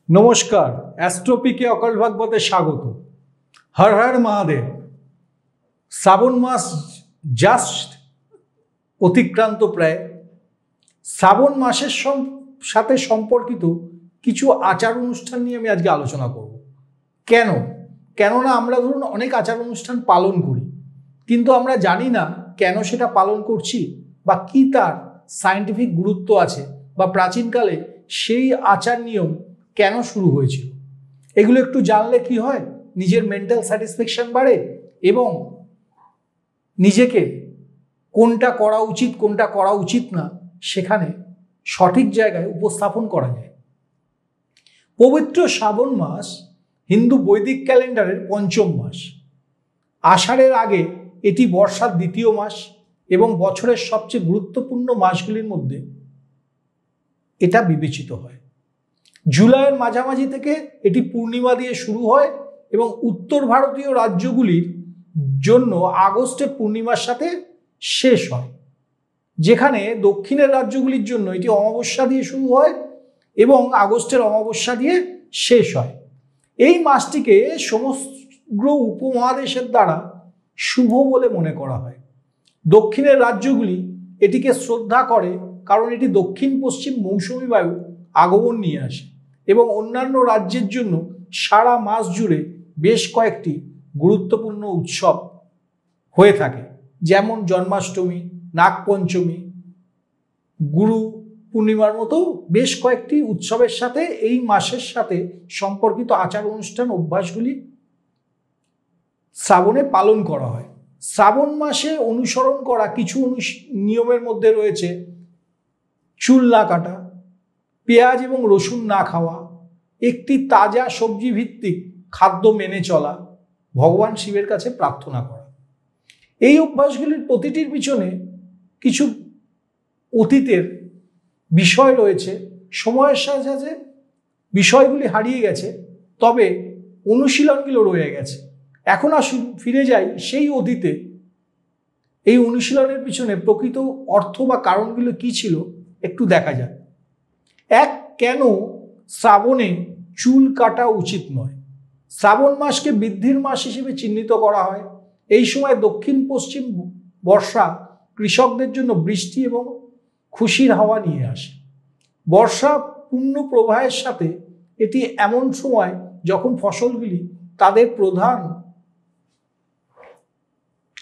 নমস্কার, অ্যাস্ট্রোপিকে অকাল্ট ভাগবতে স্বাগত। হর হর মহাদেব। শ্রাবণ মাস জাস্ট অতিক্রান্ত প্রায়। শ্রাবণ মাসের সাথে সম্পর্কিত কিছু আচার অনুষ্ঠান নিয়ে আমি আজকে আলোচনা করব। কেননা আমরা ধরুন অনেক আচার অনুষ্ঠান পালন করি, কিন্তু আমরা জানি না কেন সেটা পালন করছি বা কি তার সায়েন্টিফিক গুরুত্ব আছে, বা প্রাচীনকালে সেই আচার নিয়ম কেন শুরু হয়েছিল। এগুলো একটু জানলে কি হয়, নিজের মেন্টাল স্যাটিসফ্যাকশন বাড়ে এবং নিজেকে কোনটা করা উচিত কোনটা করা উচিত না সেখানে সঠিক জায়গায় উপস্থাপন করা যায়। পবিত্র শ্রাবণ মাস হিন্দু বৈদিক ক্যালেন্ডারের পঞ্চম মাস। আষাঢ়ের আগে এটি বর্ষার দ্বিতীয় মাস এবং বছরের সবচেয়ে গুরুত্বপূর্ণ মাসগুলির মধ্যে এটা বিবেচিত হয়। জুলাইয়ের মাঝামাঝি থেকে এটি পূর্ণিমা দিয়ে শুরু হয় এবং উত্তর ভারতীয় রাজ্যগুলির জন্য আগস্টে পূর্ণিমার সাথে শেষ হয়, যেখানে দক্ষিণের রাজ্যগুলির জন্য এটি অমাবস্যা দিয়ে শুরু হয় এবং আগস্টের অমাবস্যা দিয়ে শেষ হয়। এই মাসটিকে সমগ্র উপমহাদেশের দ্বারা শুভ বলে মনে করা হয়। দক্ষিণের রাজ্যগুলি এটিকে শ্রদ্ধা করে কারণ এটি দক্ষিণ পশ্চিম মৌসুমী বায়ু আগমন নিয়ে আসে এবং অন্যান্য রাজ্যের জন্য সারা মাস জুড়ে বেশ কয়েকটি গুরুত্বপূর্ণ উৎসব হয়ে থাকে, যেমন জন্মাষ্টমী, নাগপঞ্চমী, গুরু পূর্ণিমার মতো বেশ কয়েকটি উৎসবের সাথে এই মাসের সাথে সম্পর্কিত আচার অনুষ্ঠান অভ্যাসগুলি শ্রাবণে পালন করা হয়। শ্রাবণ মাসে অনুসরণ করা কিছু নিয়মের মধ্যে রয়েছে চুল না কাটা, পেঁয়াজ এবং রসুন না খাওয়া, একটি তাজা সবজি ভিত্তিক খাদ্য মেনে চলা, ভগবান শিবের কাছে প্রার্থনা করা। এই অভ্যাসগুলির প্রতিটির পিছনে কিছু অতীতের বিষয় রয়েছে। সময়ের সাথে সাথে বিষয়গুলি হারিয়ে গেছে, তবে অনুশীলনগুলো রয়ে গেছে। এখন আসুন ফিরে যাই সেই অতীতে। এই অনুশীলনের পিছনে প্রকৃত অর্থ বা কারণগুলো কি ছিল একটু দেখা যাক। কেন শ্রাবণে চুল কাটা উচিত নয়? শ্রাবণ মাসকে বৃদ্ধির মাস হিসেবে চিহ্নিত করা হয়। এই সময় দক্ষিণ পশ্চিম বর্ষা কৃষকদের জন্য বৃষ্টি এবং খুশির হাওয়া নিয়ে আসে। বর্ষা পূর্ণ প্রবাহের সাথে এটি এমন সময় যখন ফসলগুলি তাদের প্রধান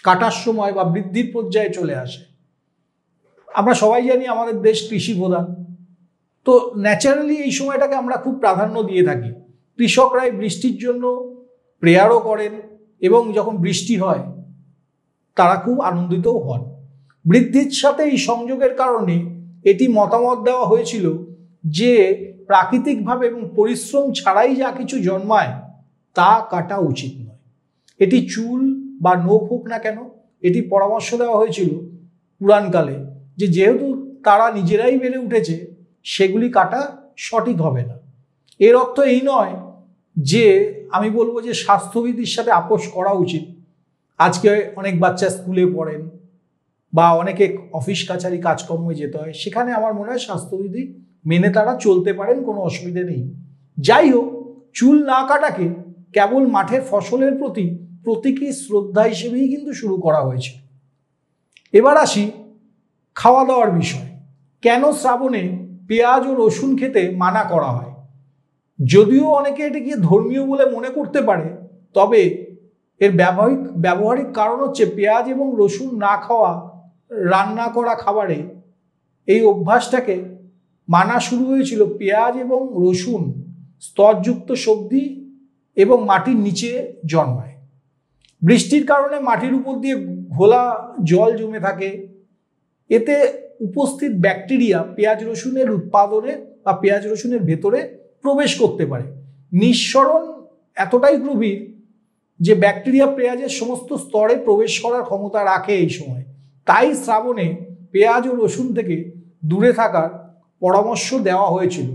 কাটার সময় বা বৃদ্ধির পর্যায়ে চলে আসে। আমরা সবাই জানি আমাদের দেশ কৃষি প্রধান, তো ন্যাচারালি এই সময়টাকে আমরা খুব প্রাধান্য দিয়ে থাকি। কৃষকরা এই বৃষ্টির জন্য প্রেয়ারও করেন এবং যখন বৃষ্টি হয় তারা খুব আনন্দিতও হন। বৃদ্ধির সাথে এই সংযোগের কারণে এটি মতামত দেওয়া হয়েছিল যে প্রাকৃতিকভাবে এবং পরিশ্রম ছাড়াই যা কিছু জন্মায় তা কাটা উচিত নয়। এটি চুল বা নখ হোক না কেন, এটি পরামর্শ দেওয়া হয়েছিল পুরাণকালে যে যেহেতু তারা নিজেরাই বেড়ে উঠেছে সেগুলি কাটা সঠিক হবে না। এর অর্থ এই নয় যে আমি বলবো যে স্বাস্থ্যবিধির সাথে আপোষ করা উচিত। আজকে অনেক বাচ্চা স্কুলে পড়েন বা অনেকে অফিস কাছারি কাজকর্মে যেতে হয়, সেখানে আমার মনে হয় স্বাস্থ্যবিধি মেনে তারা চলতে পারেন, কোনো অসুবিধে নেই। যাই হোক, চুল না কাটাকে কেবল মাঠের ফসলের প্রতি প্রতীকী শ্রদ্ধা হিসেবেই কিন্তু শুরু করা হয়েছে। এবার আসি খাওয়া দাওয়ার বিষয়। কেন শ্রাবণে পেঁয়াজ ও রসুন খেতে মানা করা হয়? যদিও অনেকে এটাকে ধর্মীয় বলে মনে করতে পারে, তবে এর ব্যবহারিক কারণ হচ্ছে পেঁয়াজ এবং রসুন না খাওয়া রান্না করা খাবারে এই অভ্যাসটাকে মানা শুরু হয়েছিল। পেঁয়াজ এবং রসুন স্তরযুক্ত সবজি এবং মাটির নিচে জন্মায়। বৃষ্টির কারণে মাটির উপর দিয়ে ঘোলা জল জমে থাকে। এতে উপস্থিত ব্যাকটেরিয়া পেঁয়াজ রসুনের উৎপাদনে বা পেঁয়াজ রসুনের ভেতরে প্রবেশ করতে পারে। নিঃসরণ এতটাই গভীর যে ব্যাকটেরিয়া পেঁয়াজের সমস্ত স্তরে প্রবেশ করার ক্ষমতা রাখে এই সময়। তাই শ্রাবণে পেঁয়াজ ও রসুন থেকে দূরে থাকার পরামর্শ দেওয়া হয়েছিল,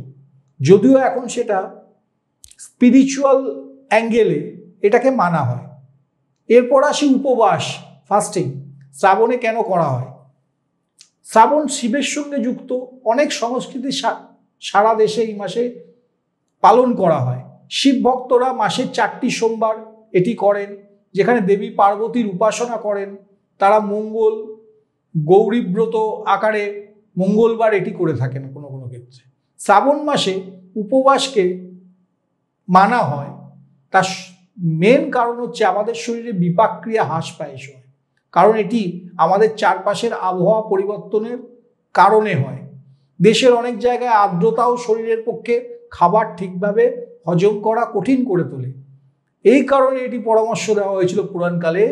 যদিও এখন সেটা স্পিরিচুয়াল অ্যাঙ্গেলে এটাকে মানা হয়। এরপর আসি উপবাস, ফাস্টিং। শ্রাবণে কেন করা হয়? শ্রাবণ শিবের সঙ্গে যুক্ত। অনেক সংস্কৃতি সারা দেশে এই মাসে পালন করা হয়। শিব ভক্তরা মাসের 4টি সোমবার এটি করেন, যেখানে দেবী পার্বতীর উপাসনা করেন। তারা মঙ্গল গৌরীব্রত আকারে মঙ্গলবার এটি করে থাকেন কোনো কোনো ক্ষেত্রে। শ্রাবণ মাসে উপবাসকে মানা হয়, তার মেন কারণ হচ্ছে আমাদের শরীরে বিপাক ক্রিয়া হ্রাস পায় এই সময়, কারণ এটি আমাদের চারপাশের আবহাওয়া পরিবর্তনের কারণে হয়। দেশের অনেক জায়গায় আর্দ্রতাও শরীরের পক্ষে খাবার ঠিকভাবে হজম করা কঠিন করে তোলে। এই কারণে এটি পরামর্শ দেওয়া হয়েছিল পুরাণকালে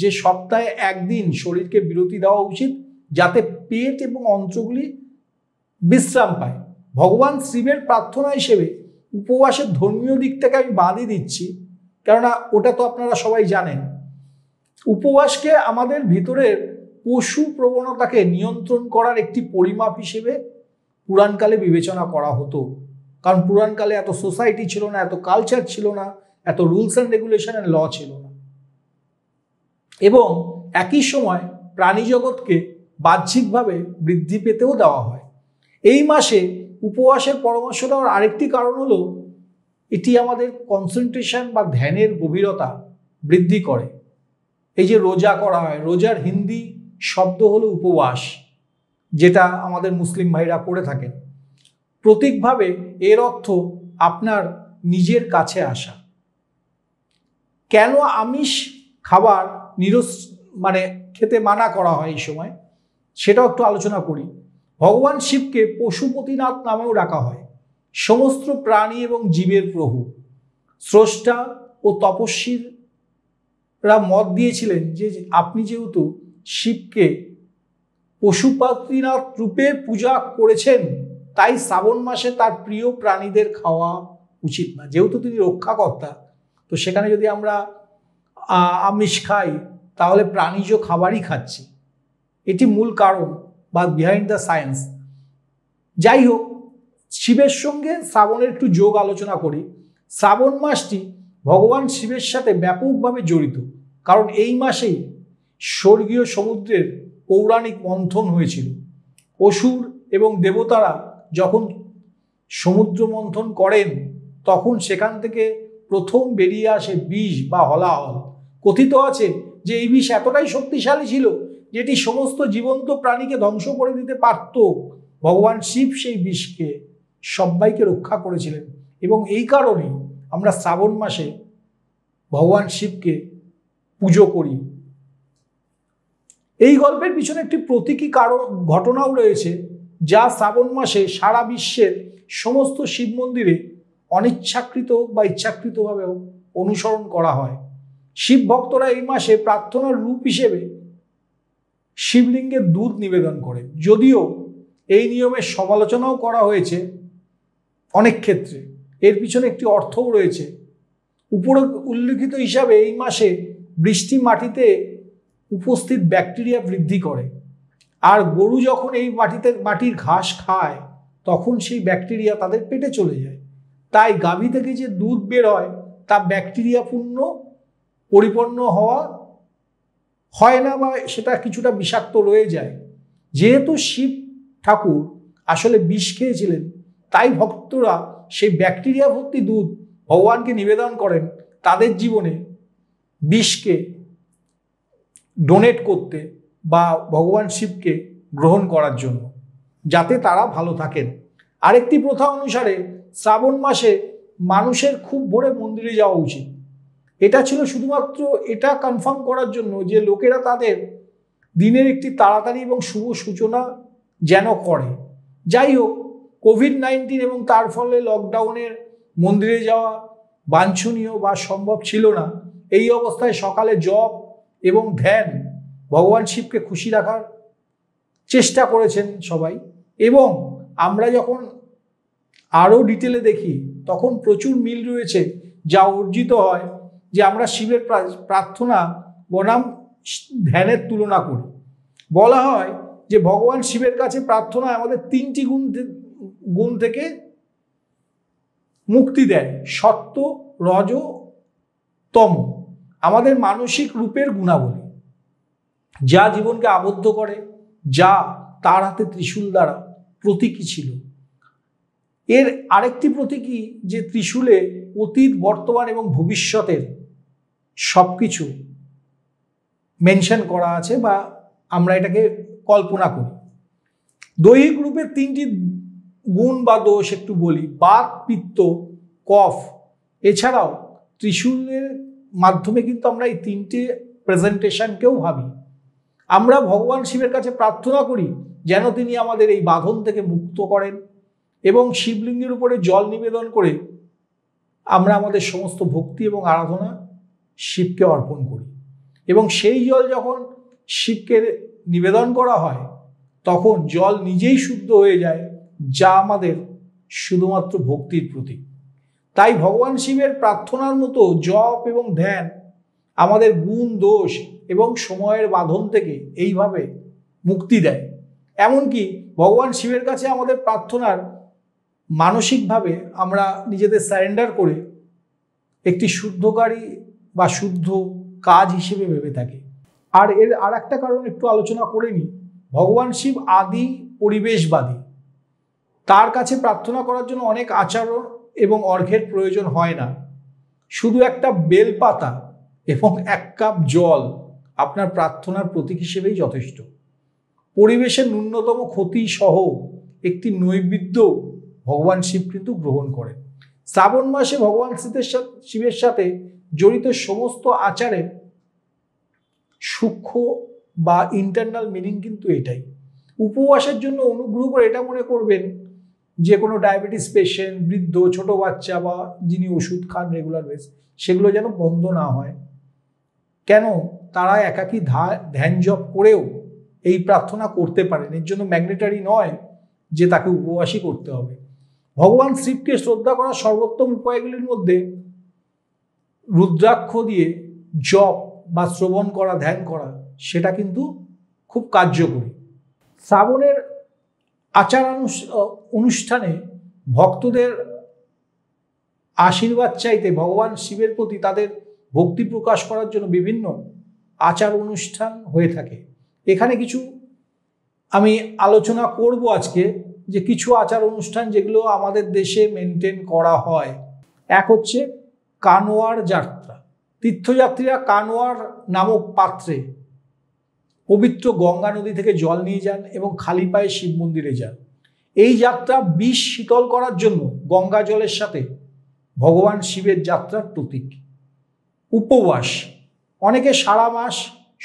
যে সপ্তাহে একদিন শরীরকে বিরতি দেওয়া উচিত, যাতে পেট এবং অন্ত্রগুলি বিশ্রাম পায়। ভগবান শিবের প্রার্থনা হিসেবে উপবাসের ধর্মীয় দিক থেকে আমি বাদই দিচ্ছি, কেননা ওটা তো আপনারা সবাই জানেন। উপবাসকে আমাদের ভিতরের পশু প্রবণতাকে নিয়ন্ত্রণ করার একটি পরিমাপ হিসেবে পুরাণকালে বিবেচনা করা হতো, কারণ পুরাণকালে এত সোসাইটি ছিল না, এত কালচার ছিল না, এত rules and regulation and law ছিল না, এবং একই সময় প্রাণী জগৎকে বাহ্যিকভাবে বৃদ্ধি পেতেও দেওয়া হয়। এই মাসে উপবাসের পরামর্শ দেওয়ার আরেকটি কারণ হলো এটি আমাদের কনসেন্ট্রেশন বা ধ্যানের গভীরতা বৃদ্ধি করে। এই যে রোজা করা হয়, রোজার হিন্দি শব্দ হলো উপবাস, যেটা আমাদের মুসলিম ভাইরা করে থাকেন। প্রতীকভাবে এর অর্থ আপনার নিজের কাছে আসা। কেন আমিষ খাবার খেতে মানা করা হয় এই সময়, সেটাও একটু আলোচনা করি। ভগবান শিবকে পশুপতিনাথ নামেও ডাকা হয়, সমস্ত প্রাণী এবং জীবের প্রভু। স্রষ্টা ও তপস্বীরা মত দিয়েছিলেন যে আপনি যেহেতু শিবকে পশুপতিনাথ রূপে পূজা করেছেন, তাই শ্রাবণ মাসে তার প্রিয় প্রাণীদের খাওয়া উচিত না। যেহেতু তিনি রক্ষাকর্তা, তো সেখানে যদি আমরা আমিষ খাই তাহলে প্রাণীজ খাবারই খাচ্ছি। এটি মূল কারণ বা বিহাইন্ড দ্য সায়েন্স। যাই হোক, শিবের সঙ্গে শ্রাবণের একটু যোগ আলোচনা করি। শ্রাবণ মাসটি ভগবান শিবের সাথে ব্যাপকভাবে জড়িত, কারণ এই মাসেই স্বর্গীয় সমুদ্রের পৌরাণিক মন্থন হয়েছিল। অসুর এবং দেবতারা যখন সমুদ্র মন্থন করেন, তখন সেখান থেকে প্রথম বেরিয়ে আসে বিষ বা হলাহল। কথিত আছে যে এই বিষ এতটাই শক্তিশালী ছিল যেটি সমস্ত জীবন্ত প্রাণীকে ধ্বংস করে দিতে পারত। ভগবান শিব সেই বিষকে সবাইকে রক্ষা করেছিলেন, এবং এই কারণেই আমরা শ্রাবণ মাসে ভগবান শিবকে পুজো করি। এই গল্পের পিছনে একটি প্রতীকী ঘটনাও রয়েছে, যা শ্রাবণ মাসে সারা বিশ্বের সমস্ত শিব মন্দিরে অনিচ্ছাকৃত বা ইচ্ছাকৃতভাবেও অনুসরণ করা হয়। শিব ভক্তরা এই মাসে প্রার্থনার রূপ হিসেবে শিবলিঙ্গে দুধ নিবেদন করেন। যদিও এই নিয়মের সমালোচনাও করা হয়েছে অনেক ক্ষেত্রে, এর পিছনে একটি অর্থও রয়েছে। উপরে উল্লেখিত হিসাবে এই মাসে বৃষ্টি মাটিতে উপস্থিত ব্যাকটেরিয়া বৃদ্ধি করে, আর গরু যখন এই মাটির ঘাস খায় তখন সেই ব্যাকটেরিয়া তাদের পেটে চলে যায়। তাই গাভী থেকে যে দুধ বের হয় তা ব্যাকটেরিয়া পরিপূর্ণ হয় না, বা সেটা কিছুটা বিষাক্ত রয়ে যায়। যেহেতু শিব ঠাকুর আসলে বিষ খেয়েছিলেন, তাই ভক্তরা সেই ব্যাকটেরিয়া ভর্তি দুধ ভগবানকে নিবেদন করেন তাদের জীবনে বিষকে ডোনেট করতে বা ভগবান শিবকে গ্রহণ করার জন্য, যাতে তারা ভালো থাকেন। আরেকটি প্রথা অনুসারে শ্রাবণ মাসে মানুষের খুব ভোরে মন্দিরে যাওয়া উচিত। এটা ছিল শুধুমাত্র এটা কনফার্ম করার জন্য যে লোকেরা তাদের দিনের একটি তাড়াতাড়ি এবং শুভ সূচনা যেন করে। যাই হোক, কোভিড-19 এবং তার ফলে লকডাউনের মন্দিরে যাওয়া বাঞ্ছনীয় বা সম্ভব ছিল না। এই অবস্থায় সকালে জপ এবং ধ্যান ভগবান শিবকে খুশি রাখার চেষ্টা করেছেন সবাই, এবং আমরা যখন আরও ডিটেলে দেখি তখন প্রচুর মিল রয়েছে, যা অর্জিত হয় যে আমরা শিবের প্রার্থনা বনাম ধ্যানের তুলনা করি। বলা হয় যে ভগবান শিবের কাছে প্রার্থনা আমাদের 3টি গুণ থেকে মুক্তি দেয়: সত্য, রজ, তম। আমাদের মানসিক রূপের গুণাবলী, যা জীবনকে আবদ্ধ করে, যা তার হাতে ত্রিশূল দ্বারা প্রতীকী ছিল। এর আরেকটি প্রতীকী যে ত্রিশূলে অতীত, বর্তমান এবং ভবিষ্যতের সবকিছু মেনশন করা আছে বা আমরা এটাকে কল্পনা করি। দৈহিক রূপের 3টি গুণ বা দোষ একটু বলি: বাত, পিত্ত, কফ। এছাড়াও ত্রিশূলের মাধ্যমে কিন্তু আমরা এই 3টে প্রেজেন্টেশনকেও ভাবি। আমরা ভগবান শিবের কাছে প্রার্থনা করি যেন তিনি আমাদের এই বাঁধন থেকে মুক্ত করেন, এবং শিবলিঙ্গের উপরে জল নিবেদন করে আমরা আমাদের সমস্ত ভক্তি এবং আরাধনা শিবকে অর্পণ করি, এবং সেই জল যখন শিবকে নিবেদন করা হয় তখন জল নিজেই শুদ্ধ হয়ে যায়, যা আমাদের শুধুমাত্র ভক্তির প্রতীক। তাই ভগবান শিবের প্রার্থনার মতো জপ এবং ধ্যান আমাদের গুণ, দোষ এবং সময়ের বাঁধন থেকে এইভাবে মুক্তি দেয়। এমনকি ভগবান শিবের কাছে আমাদের প্রার্থনার মানসিকভাবে আমরা নিজেদের সারেন্ডার করে একটি শুদ্ধকারী বা শুদ্ধ কাজ হিসেবে ভেবে থাকি। আর এর আর একটা কারণ একটু আলোচনা করে নিই। ভগবান শিব আদি পরিবেশবাদী। তার কাছে প্রার্থনা করার জন্য অনেক আচরণ এবং অর্ঘ্যের প্রয়োজন হয় না। শুধু একটা বেলপাতা এবং 1 কাপ জল আপনার প্রার্থনার প্রতীক হিসেবেই যথেষ্ট। পরিবেশের ন্যূনতম ক্ষতি সহ একটি নৈবেদ্য ভগবান শিব কিন্তু গ্রহণ করেন। শ্রাবণ মাসে ভগবান শিবের সাথে জড়িত সমস্ত আচারের সূক্ষ্ম বা ইন্টারনাল মিনিং কিন্তু এটাই। উপবাসের জন্য অনুগ্রহ করে এটা মনে করবেন যে কোনো ডায়াবেটিস পেশেন্ট, বৃদ্ধ, ছোট বাচ্চা বা যিনি ওষুধ খান রেগুলার বেস, সেগুলো যেন বন্ধ না হয়। কেন? তারা একাকী ধ্যান জপ করেও এই প্রার্থনা করতে পারেন। এর জন্য ম্যাগনেটারি নয় যে তাকে উপবাসই করতে হবে। ভগবান শিবকে শ্রদ্ধা করার সর্বোত্তম উপায়গুলির মধ্যে রুদ্রাক্ষ দিয়ে জপ বা শ্রবণ করা, ধ্যান করা, সেটা কিন্তু খুব কার্যকরী। শ্রাবণের আচার অনুষ্ঠানে ভক্তদের আশীর্বাদ চাইতে ভগবান শিবের প্রতি তাদের ভক্তি প্রকাশ করার জন্য বিভিন্ন আচার অনুষ্ঠান হয়ে থাকে। এখানে কিছু আমি আলোচনা করব আজকে, যে কিছু আচার অনুষ্ঠান যেগুলো আমাদের দেশে মেনটেন করা হয়। এক হচ্ছে কানওয়ার যাত্রা। তীর্থযাত্রীরা কানওয়ার নামক পাত্রে পবিত্র গঙ্গা নদী থেকে জল নিয়ে যান এবং খালি পায়ে শিব মন্দিরে যান। এই যাত্রা বিষ শীতল করার জন্য গঙ্গা জলের সাথে ভগবান শিবের যাত্রার প্রতীক। উপবাস। অনেকে সারা মাস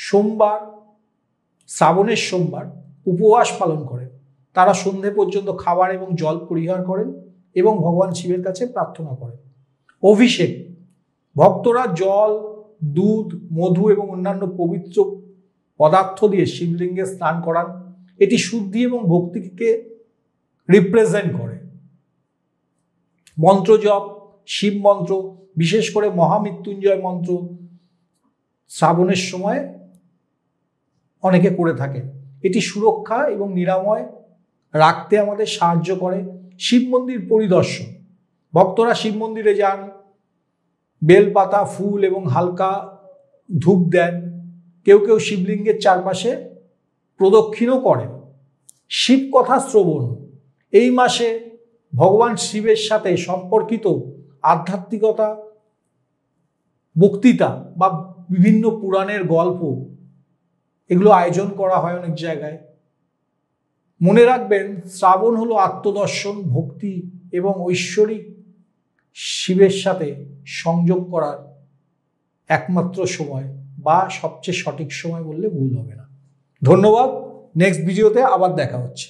সোমবার, শ্রাবণের সোমবার উপবাস পালন করেন। তারা সন্ধে পর্যন্ত খাবার এবং জল পরিহার করেন এবং ভগবান শিবের কাছে প্রার্থনা করেন। অভিষেক। ভক্তরা জল, দুধ, মধু এবং অন্যান্য পবিত্র পদার্থ দিয়ে শিবলিঙ্গে স্নান করান। এটি শুদ্ধি এবং ভক্তিকে রিপ্রেজেন্ট করে। মন্ত্র জপ। শিব মন্ত্র, বিশেষ করে মহামৃত্যুঞ্জয় মন্ত্র শ্রাবণের সময় অনেকে করে থাকেন। এটি সুরক্ষা এবং নিরাময় রাখতে আমাদের সাহায্য করে। শিব মন্দির পরিদর্শন। ভক্তরা শিব মন্দিরে যান, বেলপাতা, ফুল এবং হালকা ধূপ দেন। কেউ কেউ শিবলিঙ্গের চারপাশে প্রদক্ষিণও করেন। শিব কথা শ্রবণ। এই মাসে ভগবান শিবের সাথে সম্পর্কিত আধ্যাত্মিকতা, বক্তৃতা বা বিভিন্ন পুরাণের গল্প, এগুলো আয়োজন করা হয় অনেক জায়গায়। মনে রাখবেন, শ্রাবণ হলো আত্মদর্শন, ভক্তি এবং ঐশ্বরিক শিবের সাথে সংযোগ করার একমাত্র সময় বা সবচেয়ে সঠিক সময় বললে ভুল হবে না। ধন্যবাদ। নেক্সট ভিডিওতে আবার দেখা হচ্ছে।